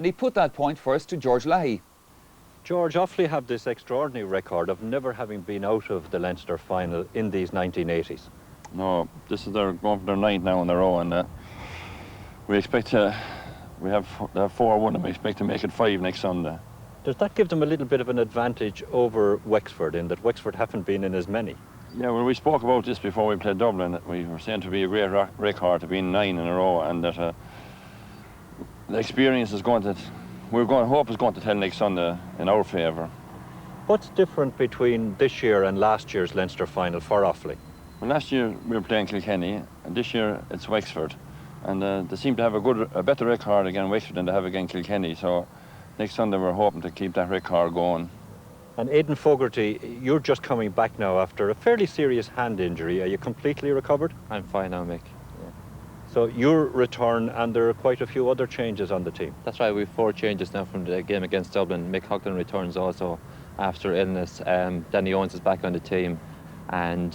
and he put that point first to George Leahy. George, Offaly have this extraordinary record of never having been out of the Leinster Final in these 1980s. No, this is their going for their ninth now in a row, and we expect to. We have 4-1, and we expect to make it 5 next Sunday. Does that give them a little bit of an advantage over Wexford in that Wexford haven't been in as many? Yeah, well, we spoke about this before we played Dublin. That we were saying to be a great record to be 9 in a row, and that the experience is going to. Hope is going to tell next Sunday in our favour. What's different between this year and last year's Leinster Final for Offaly? Well, last year we were playing Kilkenny, and this year it's Wexford, and they seem to have a better record against Wexford than they have against Kilkenny. So next Sunday we're hoping to keep that record going. And Aidan Fogarty, you're just coming back now after a fairly serious hand injury. Are you completely recovered? I'm fine now, Mick. So your return, and there are quite a few other changes on the team. That's right, we have 4 changes now from the game against Dublin. Mick Houghton returns also after illness. Danny Owens is back on the team, and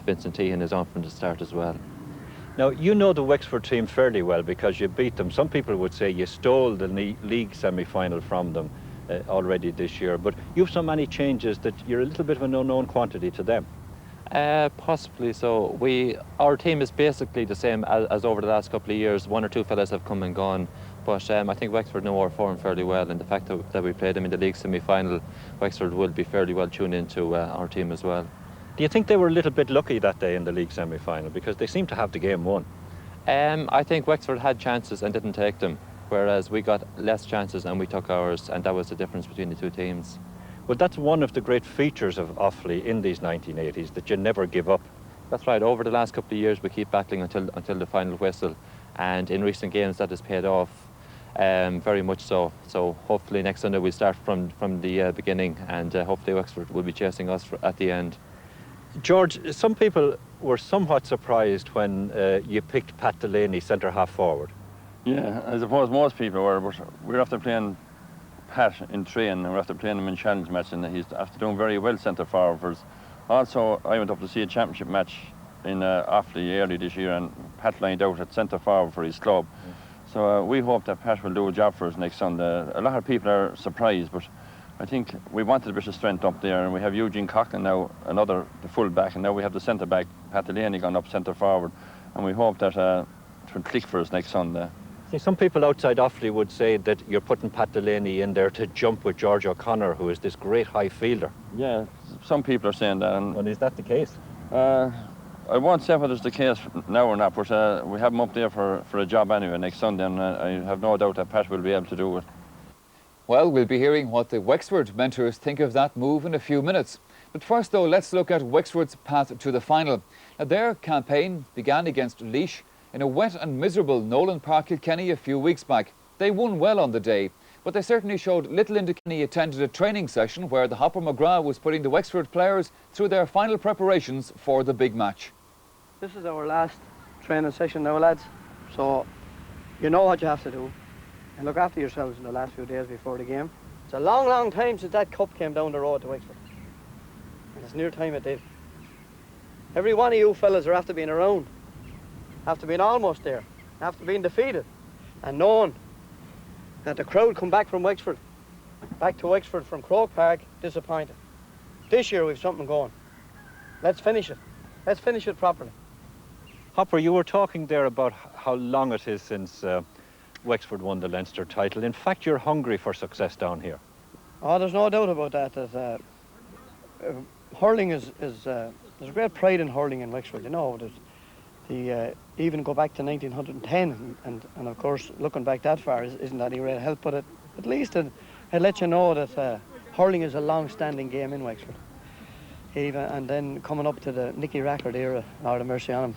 Vincent Tehan is on from the start as well. Now, you know the Wexford team fairly well because you beat them. Some people would say you stole the league semi-final from them already this year, but you've so many changes that you're a little bit of an unknown quantity to them. Possibly so. Our team is basically the same as over the last couple of years. 1 or 2 fellas have come and gone, but I think Wexford know our form fairly well, and the fact that we played them in the league semi-final, Wexford will be fairly well tuned into our team as well. Do you think they were a little bit lucky that day in the league semi-final because they seem to have the game won? I think Wexford had chances and didn't take them, whereas we got less chances and we took ours, and that was the difference between the 2 teams. Well, that's one of the great features of Offaly in these 1980s, that you never give up. That's right. Over the last couple of years, we keep battling until the final whistle, and in recent games that has paid off very much so. So hopefully next Sunday we'll start from the beginning, and hopefully Wexford will be chasing us at the end. George, some people were somewhat surprised when you picked Pat Delaney centre-half forward. Yeah, I suppose most people were, but we're after playing Pat in training, and we're after playing him in challenge match, and he's after doing very well centre forward for us. Also, I went up to see a championship match in Offaly early this year, and Pat lined out at centre forward for his club. So we hope that Pat will do a job for us next Sunday. A lot of people are surprised, but I think we wanted a bit of strength up there, and we have Eugene Coughlin now, the full back, and now we have the centre back, Pat Delaney, gone up centre forward, and we hope that it will click for us next Sunday. See, some people outside Offaly would say that you're putting Pat Delaney in there to jump with George O'Connor, who is this great high fielder. Yeah, some people are saying that. And is that the case? I won't say whether it's the case now or not, but we have him up there for a job anyway next Sunday, and I have no doubt that Pat will be able to do it. Well, we'll be hearing what the Wexford mentors think of that move in a few minutes. But first, though, let's look at Wexford's path to the final. Now, their campaign began against Laois in a wet and miserable Nolan Park, Kilkenny, a few weeks back. They won well on the day, but they certainly showed little indication. He attended a training session where the Hopper McGrath was putting the Wexford players through their final preparations for the big match. This is our last training session now, lads, so you know what you have to do, and look after yourselves in the last few days before the game. It's a long, long time since that cup came down the road to Wexford, and it's near time it did. Every one of you fellas are after being around, after being almost there, after being defeated, and knowing that the crowd come back from Wexford, back to Wexford from Croke Park, disappointed. This year we've something going. Let's finish it. Let's finish it properly. Hopper, you were talking there about how long it is since Wexford won the Leinster title. In fact, you're hungry for success down here. Oh, there's no doubt about that. Hurling there's a great pride in hurling in Wexford. You know, even go back to 1910, and of course, looking back that far isn't any real help. But at least it lets you know that hurling is a long-standing game in Wexford. And then coming up to the Nicky Rackard era, Lord have mercy on him,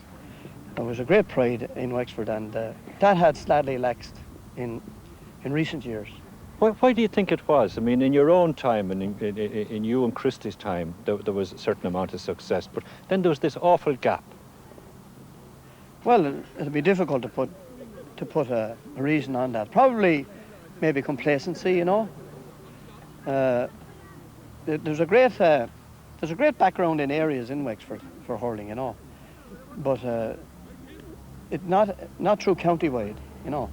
there was a great pride in Wexford, and that had slightly laxed in recent years. Why do you think it was? I mean, in your own time, and in you and Christie's time, there was a certain amount of success, but then there was this awful gap. Well, it'll be difficult to put a reason on that. Probably, maybe complacency. You know, there's a great background in areas in Wexford for hurling. You know, but it's not through county-wide. You know.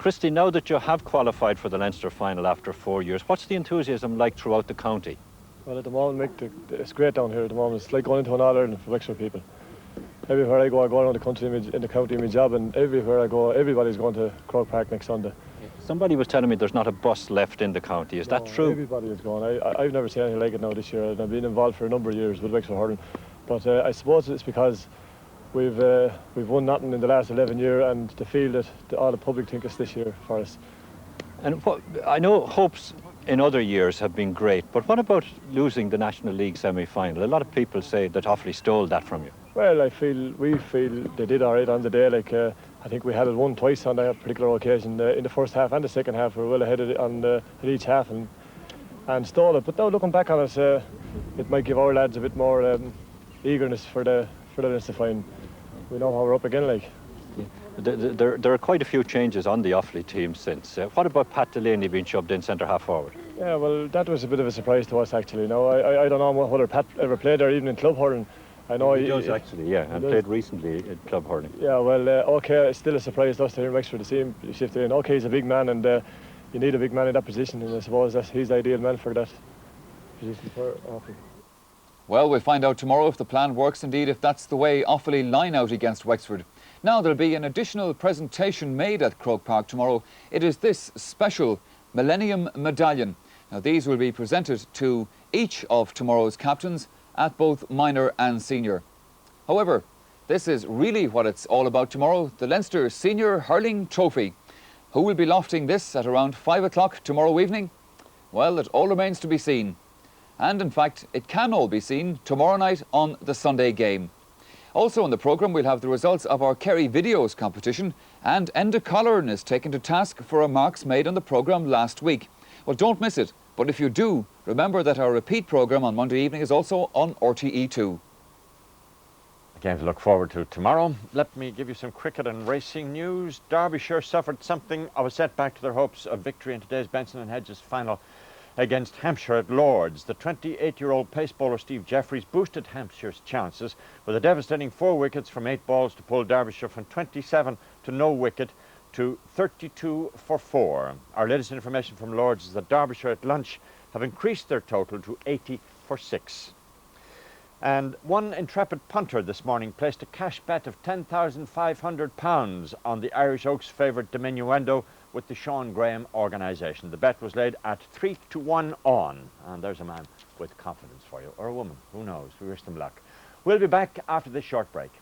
Christy, now that you have qualified for the Leinster Final after 4 years, what's the enthusiasm like throughout the county? Well, at the moment, Mick, it's great down here at the moment. It's like going into an All-Ireland for Wexford people. Everywhere I go around the country in the county in my job, and everywhere I go, everybody's going to Croke Park next Sunday. Somebody was telling me there's not a bus left in the county. Is that true? Everybody is going. I've never seen anything like it now this year, and I've been involved for a number of years with Wexford Hurling. But I suppose it's because we've won nothing in the last 11 years, and the feel that all the public think it's this year for us. And I know hopes in other years have been great, but what about losing the National League semi-final? A lot of people say that Offaly stole that from you. Well, we feel they did all right on the day. I think we had it won twice on that particular occasion. In the first half and the second half, we were well ahead in each half and stole it. But now looking back on it, it might give our lads a bit more eagerness for the Leinster Final. We know how we're up again, like. There are quite a few changes on the Offaly team since. What about Pat Delaney being shoved in centre half forward? Yeah, well, that was a bit of a surprise to us actually. No, I don't know whether Pat ever played there even in club hurling. I know he does actually, yeah, and played recently in club hurling. Yeah, well, okay, it's still a surprise to us here in Wexford to see him shifted in. Okay, he's a big man, and you need a big man in that position, and I suppose he's the ideal man for that position for Offaly. Well, we'll find out tomorrow if the plan works indeed, if that's the way Offaly line out against Wexford. Now there'll be an additional presentation made at Croke Park tomorrow. It is this special Millennium Medallion. Now these will be presented to each of tomorrow's captains at both minor and senior. However, this is really what it's all about tomorrow, the Leinster Senior Hurling Trophy. Who will be lofting this at around 5 o'clock tomorrow evening? Well, it all remains to be seen. And in fact, it can all be seen tomorrow night on the Sunday game. Also on the programme, we'll have the results of our Kerry Videos competition, and Enda Colleran is taken to task for remarks made on the programme last week. Well, don't miss it, but if you do, remember that our repeat programme on Monday evening is also on RTE2. A game to look forward to tomorrow. Let me give you some cricket and racing news. Derbyshire suffered something of a setback to their hopes of victory in today's Benson and Hedges final against Hampshire at Lords. The 28-year-old pace bowler Steve Jeffries boosted Hampshire's chances with a devastating 4 wickets from 8 balls to pull Derbyshire from 27 to no wicket to 32 for 4. Our latest information from Lords is that Derbyshire at lunch have increased their total to 80 for 6. And one intrepid punter this morning placed a cash bet of £10,500 on the Irish Oaks favourite Diminuendo with the Sean Graham organisation. The bet was laid at 3 to 1 on, and there's a man with confidence for you, or a woman, who knows. We wish them luck. We'll be back after this short break.